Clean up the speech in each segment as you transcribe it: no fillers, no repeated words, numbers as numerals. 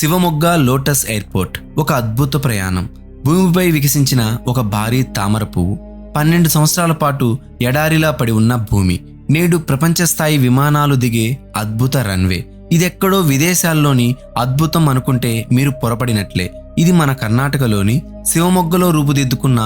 Shivamogga lotus airport ఒక అద్భుత ప్రయాణం. భూమిపై వికసించిన ఒక భారీ తామర పువ్వు. 12 సంవత్సరాల పాటు ఎడారిలా పడి ఉన్న భూమి నేడు ప్రపంచ స్థాయి విమానాలు దిగే అద్భుత రన్వే. ఇదెక్కడో విదేశాల్లోని అద్భుతం అనుకుంటే మీరు పొరపడినట్లే. ఇది మన కర్ణాటకలోని శివమొగ్గలో రూపుదిద్దుకున్న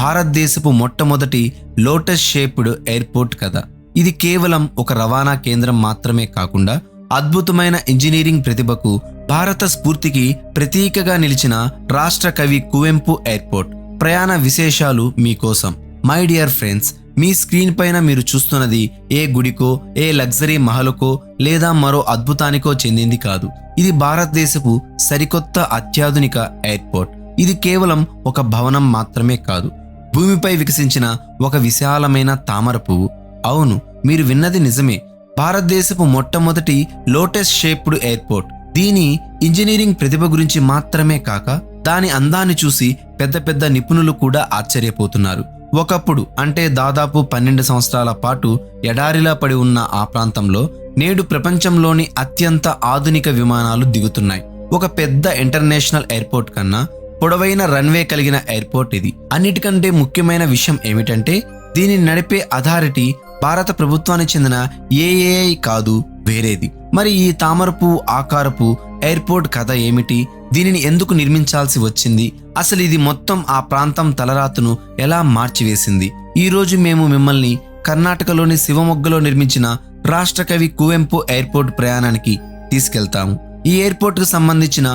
భారతదేశపు మొట్టమొదటి లోటస్ షేప్డ్ ఎయిర్పోర్ట్ కదా. ఇది కేవలం ఒక రవాణా కేంద్రం మాత్రమే కాకుండా అద్భుతమైన ఇంజనీరింగ్ ప్రతిభకు, భారత స్ఫూర్తికి ప్రతీకగా నిలిచిన రాష్ట్ర కవి కువెంపు ఎయిర్పోర్ట్ ప్రయాణ విశేషాలు మీకోసం. My dear friends, me screen పైన మీరు చూస్తున్నది ఏ గుడికో, ఏ లగ్జరీ మహలుకో లేదా మరో అద్భుతానికో చెందింది కాదు. ఇది భారతదేశపు సరికొత్త అత్యాధునిక ఎయిర్పోర్ట్. ఇది కేవలం ఒక భవనం మాత్రమే కాదు, భూమిపై వికసించిన ఒక విశాలమైన తామర పువ్వు. అవును, మీరు విన్నది నిజమే. భారతదేశపు మొట్టమొదటి లోటస్ షేప్డ్ ఎయిర్పోర్ట్. దీని ఇంజనీరింగ్ ప్రతిభ గురించి మాత్రమే కాక దాని అందాన్ని చూసి పెద్ద పెద్ద నిపుణులు కూడా ఆశ్చర్యపోతున్నారు. ఒకప్పుడు అంటే దాదాపు 12 సంవత్సరాల పాటు ఎడారిలా పడి ఉన్న ఆ ప్రాంతంలో నేడు ప్రపంచంలోని అత్యంత ఆధునిక విమానాలు దిగుతున్నాయి. ఒక పెద్ద ఇంటర్నేషనల్ ఎయిర్పోర్ట్ కన్నా పొడవైన రన్వే కలిగిన ఎయిర్పోర్ట్ ఇది. అన్నిటికంటే ముఖ్యమైన విషయం ఏమిటంటే దీనిని నడిపే అథారిటీ భారత ప్రభుత్వానికి చెందిన ఏఏఐ కాదు, వేరేది. మరి ఈ తామరపు ఆకారపు ఎయిర్పోర్ట్ కథ ఏమిటి? దీనిని ఎందుకు నిర్మించాల్సి వచ్చింది? అసలు ఇది మొత్తం ఆ ప్రాంతం తలరాతును ఎలా మార్చివేసింది? ఈ రోజు మేము మిమ్మల్ని కర్ణాటకలోని శివమొగ్గలో నిర్మించిన రాష్ట్ర కవి కువెంపు ఎయిర్పోర్ట్ ప్రయాణానికి తీసుకెళ్తాము. ఈ ఎయిర్పోర్ట్కు సంబంధించిన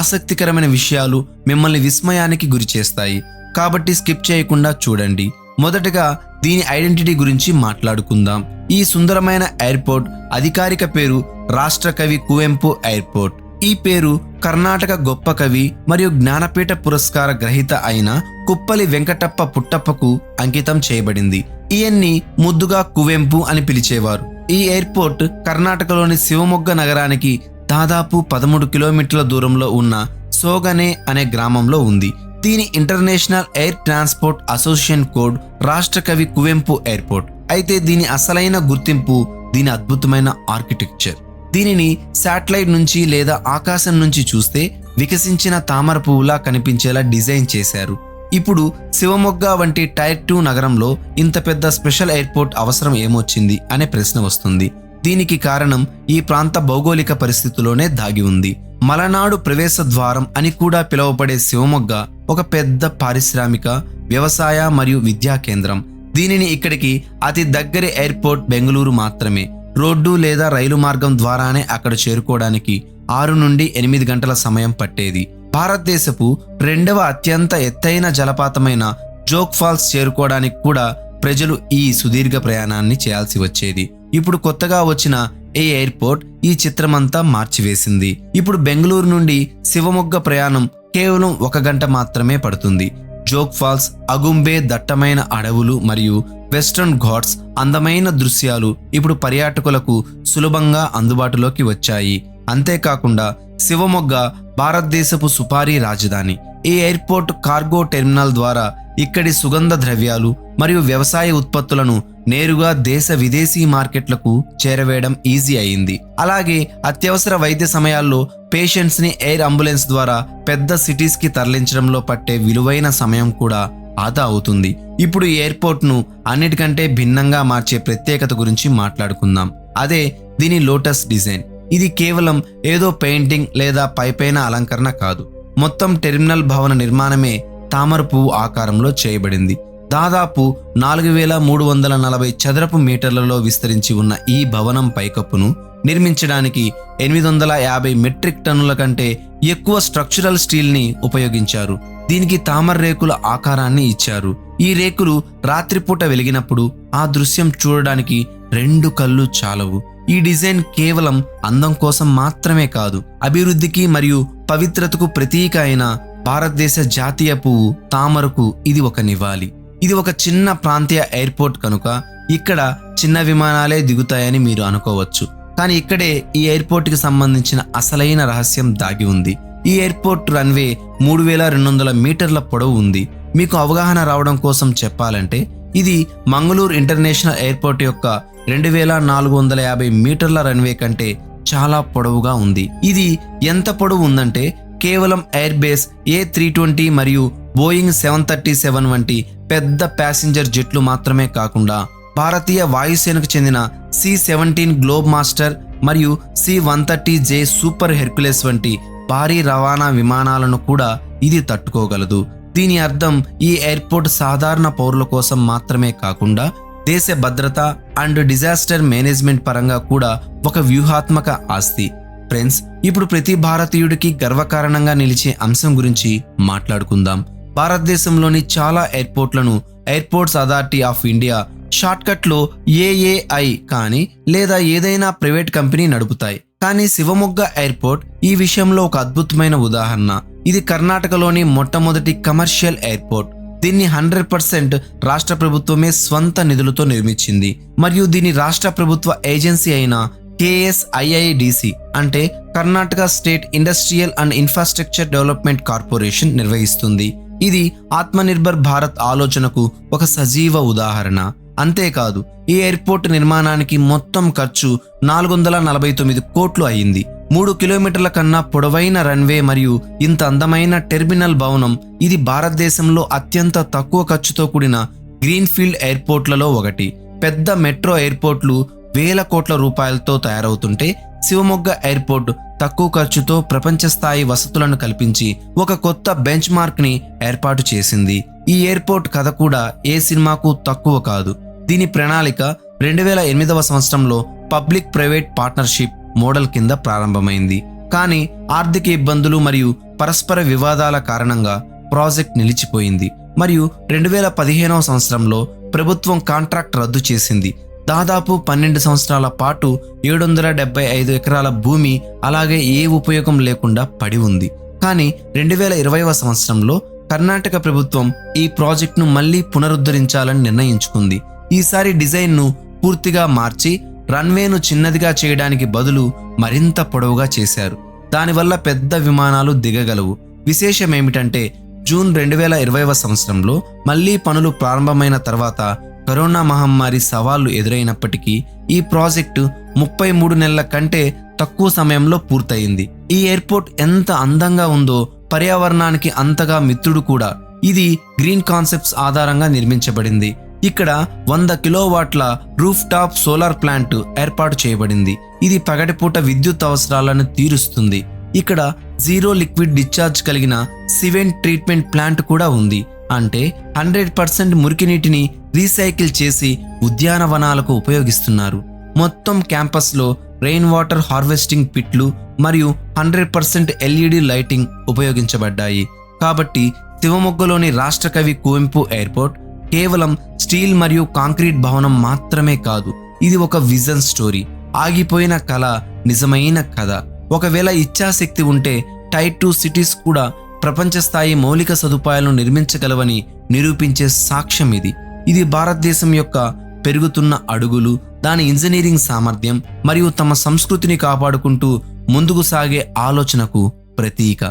ఆసక్తికరమైన విషయాలు మిమ్మల్ని విస్మయానికి గురి చేస్తాయి. కాబట్టి స్కిప్ చేయకుండా చూడండి. మొదటగా దీని ఐడెంటిటీ గురించి మాట్లాడుకుందాం. ఈ సుందరమైన ఎయిర్పోర్ట్ అధికారిక పేరు రాష్ట్ర కవి కువెంపు ఎయిర్పోర్ట్. ఈ పేరు కర్ణాటక గొప్ప కవి మరియు జ్ఞానపీఠ పురస్కార గ్రహీత అయిన కుప్పలి వెంకటప్ప పుట్టప్పకు అంకితం చేయబడింది. ఈయన్ని ముద్దుగా కువెంపు అని పిలిచేవారు. ఈ ఎయిర్పోర్ట్ కర్ణాటకలోని శివమొగ్గ నగరానికి దాదాపు 13 కిలోమీటర్ల దూరంలో ఉన్న సోగనే అనే గ్రామంలో ఉంది. దీని international air transport association code రాష్ట్ర కవి కువెంపు ఎయిర్పోర్ట్. అయితే దీని అసలైన గుర్తింపు దీని అద్భుతమైన ఆర్కిటెక్చర్. దీనిని శాటిలైట్ నుంచి లేదా ఆకాశం నుంచి చూస్తే వికసించిన తామర పువ్వులా కనిపించేలా డిజైన్ చేశారు. ఇప్పుడు శివమొగ్గ వంటి టైర్ 2 నగరంలో ఇంత పెద్ద స్పెషల్ ఎయిర్పోర్ట్ అవసరం ఏమొచ్చింది అనే ప్రశ్న వస్తుంది. దీనికి కారణం ఈ ప్రాంత భౌగోళిక పరిస్థితుల్లోనే దాగి ఉంది. మలనాడు ప్రవేశ ద్వారం అని కూడా పిలువబడే శివమొగ్గ ఒక పెద్ద పారిశ్రామిక, వ్యవసాయ మరియు విద్యా కేంద్రం. దీనిని ఇక్కడికి అతి దగ్గరి ఎయిర్పోర్ట్ బెంగళూరు మాత్రమే. రోడ్డు లేదా రైలు మార్గం ద్వారానే అక్కడ చేరుకోవడానికి 6 నుండి 8 గంటల సమయం పట్టేది. భారతదేశపు 2వ అత్యంత ఎత్తైన జలపాతమైన జోగ్ ఫాల్స్ చేరుకోవడానికి కూడా ప్రజలు ఈ సుదీర్ఘ ప్రయాణాన్ని చేయాల్సి వచ్చేది. ఇప్పుడు కొత్తగా వచ్చిన ఈ ఎయిర్పోర్ట్ ఈ చిత్రమంతా మార్చివేసింది. ఇప్పుడు బెంగళూరు నుండి శివమొగ్గ ప్రయాణం కేవలం 1 గంట మాత్రమే పడుతుంది. జోగ్ ఫాల్స్, అగుంబే దట్టమైన అడవులు మరియు వెస్టర్న్ ఘాట్స్ అందమైన దృశ్యాలు ఇప్పుడు పర్యాటకులకు సులభంగా అందుబాటులోకి వచ్చాయి. అంతేకాకుండా శివమొగ్గ భారతదేశపు సుపారీ రాజధాని. ఈ ఎయిర్పోర్ట్ కార్గో టెర్మినల్ ద్వారా ఇక్కడి సుగంధ ద్రవ్యాలు మరియు వ్యవసాయ ఉత్పత్తులను నేరుగా దేశ విదేశీ మార్కెట్లకు చేరవేయడం ఈజీ అయింది. అలాగే అత్యవసర వైద్య సమయాల్లో పేషెంట్స్ ని ఎయిర్ అంబులెన్స్ ద్వారా పెద్ద సిటీస్ కి తరలించడంలో పట్టే విలువైన సమయం కూడా ఆదా అవుతుంది. ఇప్పుడు ఈ ఎయిర్పోర్ట్ ను అన్నిటికంటే భిన్నంగా మార్చే ప్రత్యేకత గురించి మాట్లాడుకుందాం. అదే దీని లోటస్ డిజైన్. ఇది కేవలం ఏదో పెయింటింగ్ లేదా పైపైన అలంకరణ కాదు. మొత్తం టెర్మినల్ భవన నిర్మాణమే తామర పువ్వు ఆకారంలో చేయబడింది. దాదాపు 4340 చదరపు మీటర్లలో విస్తరించి ఉన్న ఈ భవనం పైకప్పును నిర్మించడానికి 850 మెట్రిక్ టన్నుల కంటే ఎక్కువ స్ట్రక్చరల్ స్టీల్ ని ఉపయోగించారు. దీనికి తామర రేకుల ఆకారాన్ని ఇచ్చారు. ఈ రేకులు రాత్రిపూట వెలిగినప్పుడు ఆ దృశ్యం చూడడానికి 2 కళ్ళు చాలవు. ఈ డిజైన్ కేవలం అందం కోసం మాత్రమే కాదు, అభివృద్ధికి మరియు పవిత్రతకు ప్రతీక అయిన భారతదేశ జాతీయ పువ్వు తామరకు ఇది ఒక నివాళి. ఇది ఒక చిన్న ప్రాంతీయ ఎయిర్పోర్ట్ కనుక ఇక్కడ చిన్న విమానాలే దిగుతాయని మీరు అనుకోవచ్చు. కానీ ఇక్కడే ఈ ఎయిర్పోర్ట్ కి సంబంధించిన అసలైన రహస్యం దాగి ఉంది. ఈ ఎయిర్పోర్ట్ రన్వే 3200 మీటర్ల పొడవు ఉంది. మీకు అవగాహన రావడం కోసం చెప్పాలంటే ఇది మంగళూరు ఇంటర్నేషనల్ ఎయిర్పోర్ట్ యొక్క 2450 మీటర్ల రన్వే కంటే చాలా పొడవుగా ఉంది. ఇది ఎంత పొడవు ఉందంటే కేవలం ఎయిర్ బేస్ A320 మరియు బోయింగ్ 737 వంటి పెద్ద ప్యాసింజర్ జెట్లు మాత్రమే కాకుండా భారతీయ వాయుసేనకు చెందిన C-17 గ్లోబ్ మాస్టర్ మరియు C-130J సూపర్ హెర్క్యులెస్ వంటి భారీ రవాణా విమానాలను కూడా ఇది తట్టుకోగలదు. దీని అర్థం ఈ ఎయిర్పోర్ట్ సాధారణ పౌరుల కోసం మాత్రమే కాకుండా దేశ భద్రత అండ్ డిజాస్టర్ మేనేజ్మెంట్ పరంగా కూడా ఒక వ్యూహాత్మక ఆస్తి. ఫ్రెండ్స్, ఇప్పుడు ప్రతి భారతీయుడికి గర్వకారణంగా నిలిచే అంశం గురించి మాట్లాడుకుందాం. భారతదేశంలోని చాలా ఎయిర్పోర్ట్లను ఎయిర్పోర్ట్స్ అథారిటీ ఆఫ్ ఇండియా షార్ట్కట్లో AAI కానీ లేదా ఏదైనా ప్రైవేట్ కంపెనీ నడుపుతాయి. కానీ శివమొగ్గ ఎయిర్పోర్ట్ ఈ విషయంలో ఒక అద్భుతమైన ఉదాహరణ. ఇది కర్ణాటకలోని మొట్టమొదటి కమర్షియల్ ఎయిర్పోర్ట్. దీన్ని 100% రాష్ట్ర ప్రభుత్వమే స్వంత నిధులతో నిర్మించింది మరియు దీని రాష్ట్ర ప్రభుత్వ ఏజెన్సీ అయిన KSIIDC అంటే Karnataka state industrial and infrastructure development corporation నిర్వహిస్తుంది. ఇది ఆత్మనిర్భర్ భారత్ ఆలోచనకు ఒక సజీవ ఉదాహరణ. అంతేకాదు, ఈ ఎయిర్పోర్ట్ నిర్మాణానికి మొత్తం ఖర్చు 449 కోట్లు అయింది. 3 కిలోమీటర్ల కన్నా పొడవైన రన్వే మరియు ఇంత అందమైన టెర్మినల్ భవనం. ఇది భారతదేశంలో అత్యంత తక్కువ ఖర్చుతో కూడిన గ్రీన్ఫీల్డ్ ఎయిర్పోర్ట్లలో ఒకటి. పెద్ద మెట్రో ఎయిర్పోర్ట్లు వేల కోట్ల రూపాయలతో తయారవుతుంటే శివమొగ్గ ఎయిర్పోర్ట్ తక్కువ ఖర్చుతో ప్రపంచ స్థాయి వసతులను కల్పించి ఒక కొత్త బెంచ్ మార్క్ ని ఏర్పాటు చేసింది. ఈ ఎయిర్పోర్ట్ కథ కూడా ఏ సినిమాకు తక్కువ కాదు. దీని ప్రణాళిక 2008వ సంవత్సరంలో పబ్లిక్ ప్రైవేట్ పార్ట్నర్షిప్ మోడల్ కింద ప్రారంభమైంది. కానీ ఆర్థిక ఇబ్బందులు మరియు పరస్పర వివాదాల కారణంగా ప్రాజెక్ట్ నిలిచిపోయింది మరియు 2015వ సంవత్సరంలో ప్రభుత్వం కాంట్రాక్ట్ రద్దు చేసింది. దాదాపు 12 సంవత్సరాల పాటు 775 ఎకరాల భూమి అలాగే ఏ ఉపయోగం లేకుండా పడి ఉంది. కానీ 2020వ సంవత్సరంలో కర్ణాటక ప్రభుత్వం ఈ ప్రాజెక్టును మళ్లీ పునరుద్ధరించాలని నిర్ణయించుకుంది. ఈసారి డిజైన్ను పూర్తిగా మార్చి రన్వేను చిన్నదిగా చేయడానికి బదులు మరింత పొడవుగా చేశారు. దానివల్ల పెద్ద విమానాలు దిగగలవు. విశేషమేమిటంటే జూన్ 2020వ సంవత్సరంలో మళ్లీ పనులు ప్రారంభమైన తర్వాత కరోనా మహమ్మారి సవాళ్లు ఎదురైనప్పటికీ ఈ ప్రాజెక్టు 33 నెలల కంటే తక్కువ సమయంలో పూర్తయింది. ఈ ఎయిర్పోర్ట్ ఎంత అందంగా ఉందో పర్యావరణానికి అంతగా మిత్రుడు కూడా. ఇది గ్రీన్ కాన్సెప్ట్స్ ఆధారంగా నిర్మించబడింది. ఇక్కడ 100 కిలోవాట్ల రూఫ్ టాప్ సోలార్ ప్లాంట్ ఏర్పాటు చేయబడింది. ఇది పగటిపూట విద్యుత్ అవసరాలను తీరుస్తుంది. ఇక్కడ జీరో లిక్విడ్ డిశ్చార్జ్ కలిగిన సివెంట్ ట్రీట్మెంట్ ప్లాంట్ కూడా ఉంది. అంటే 100% మురికి నీటిని రీసైకిల్ చేసి ఉద్యానవనాలకు ఉపయోగిస్తున్నారు. మొత్తం క్యాంపస్లో రెయిన్ వాటర్ హార్వెస్టింగ్ పిట్లు మరియు 100% LED లైటింగ్ ఉపయోగించబడ్డాయి. కాబట్టి శివమొగ్గలోని రాష్ట్ర కవి కువెంపు ఎయిర్పోర్ట్ కేవలం స్టీల్ మరియు కాంక్రీట్ భవనం మాత్రమే కాదు. ఇది ఒక విజన్ స్టోరీ, ఆగిపోయిన కళ, నిజమైన కథ. ఒకవేళ ఇచ్ఛాశక్తి ఉంటే టైర్ 2 సిటీస్ కూడా ప్రపంచ స్థాయి మౌలిక సదుపాయాలను నిర్మించగలవని నిరూపించే సాక్ష్యం ఇది. ఇది భారతదేశం యొక్క పెరుగుతున్న అడుగులు, దాని ఇంజనీరింగ్ సామర్థ్యం మరియు తమ సంస్కృతిని కాపాడుకుంటూ ముందుకు సాగే ఆలోచనకు ప్రతీక.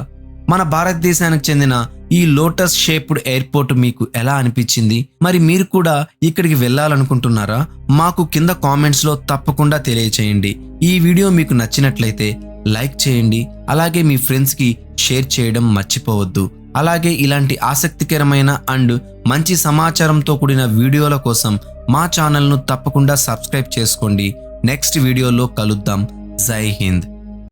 మన భారతదేశానికి చెందిన ఈ లోటస్ షేప్డ్ ఎయిర్పోర్ట్ మీకు ఎలా అనిపించింది? మరి మీరు కూడా ఇక్కడికి వెళ్ళాలనుకుంటున్నారా? మాకు కింద కామెంట్స్లో తప్పకుండా తెలియచేయండి. ఈ వీడియో మీకు నచ్చినట్లయితే లైక్ చేయండి, అలాగే మీ ఫ్రెండ్స్కి షేర్ చేయడం మర్చిపోవద్దు. అలాగే ఇలాంటి ఆసక్తికరమైన అండ్ మంచి సమాచారంతో కూడిన వీడియోల కోసం మా ఛానల్ను తప్పకుండా సబ్స్క్రైబ్ చేసుకోండి. నెక్స్ట్ వీడియోలో కలుద్దాం. జై హింద్.